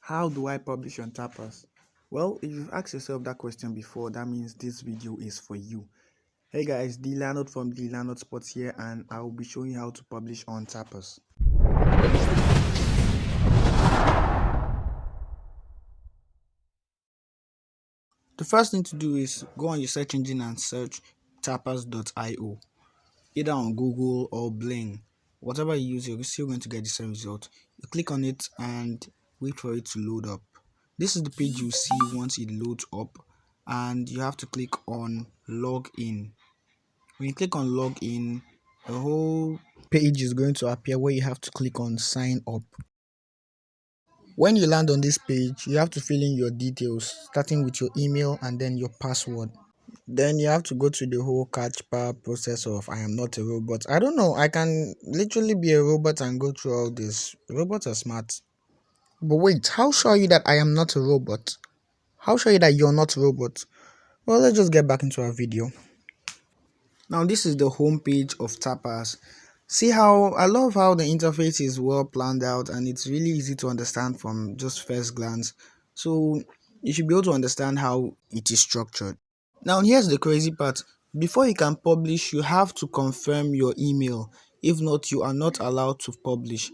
How do I publish on Tapas? Well, if you've asked yourself that question before, that means this video is for you. Hey guys, the landlord from the landlord spots here, and I will be showing you how to publish on Tapas. The first thing to do is go on your search engine and search tapas.io, either on Google or Bling. Whatever you use, you're still going to get the same result. You click on it and wait for it to load up. This is the page you see once it loads up, and you have to click on log in. When you click on log in, the whole page is going to appear where you have to click on sign up. When you land on this page, you have to fill in your details, starting with your email and then your password. Then you have to go to the whole catch-power process of I am not a robot. I don't know, I can literally be a robot and go through all this. Robots are smart. But wait, how sure are you that I am not a robot? How sure are you that you're not a robot? Well, let's just get back into our video. Now this is the home page of Tapas. See how I love how the interface is well planned out, and it's really easy to understand from just first glance. So you should be able to understand how it is structured. Now here's the crazy part. Before you can publish, you have to confirm your email. If not, you are not allowed to publish.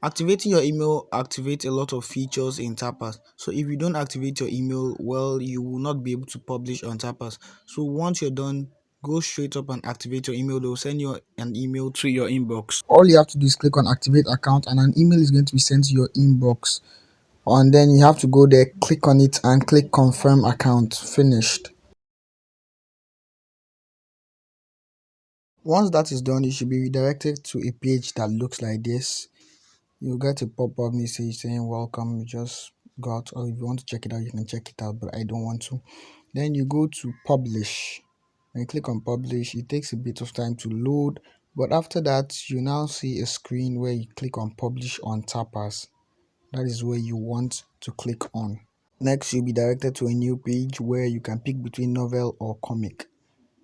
Activating your email activates a lot of features in Tapas. So if you don't activate your email, well, you will not be able to publish on Tapas. So once you're done, go straight up and activate your email. They'll send you an email to your inbox. All you have to do is click on activate account, and an email is going to be sent to your inbox. And then you have to go there, click on it, and click confirm account. Finished. Once that is done, you should be redirected to a page that looks like this. You'll get a pop-up message saying welcome. You just go out, or if you want to check it out, you can check it out, but I don't want to. Then you go to publish. When you click on publish, it takes a bit of time to load, but after that you now see a screen where you click on publish on Tapas. That is where you want to click on. Next, you'll be directed to a new page where you can pick between novel or comic.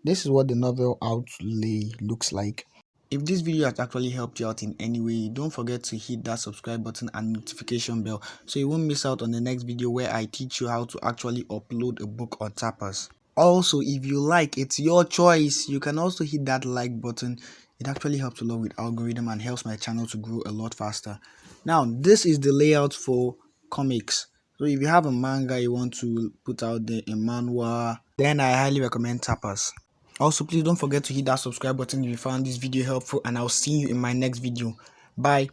This is what the novel outlay looks like. If this video has actually helped you out in any way, don't forget to hit that subscribe button and notification bell so you won't miss out on the next video where I teach you how to actually upload a book on Tapas. Also, if you like, it's your choice. You can also hit that like button. It actually helps a lot with algorithm and helps my channel to grow a lot faster. Now, this is the layout for comics. So if you have a manga you want to put out there, a manhwa, then I highly recommend Tapas. Also, please don't forget to hit that subscribe button if you found this video helpful, and I'll see you in my next video. Bye.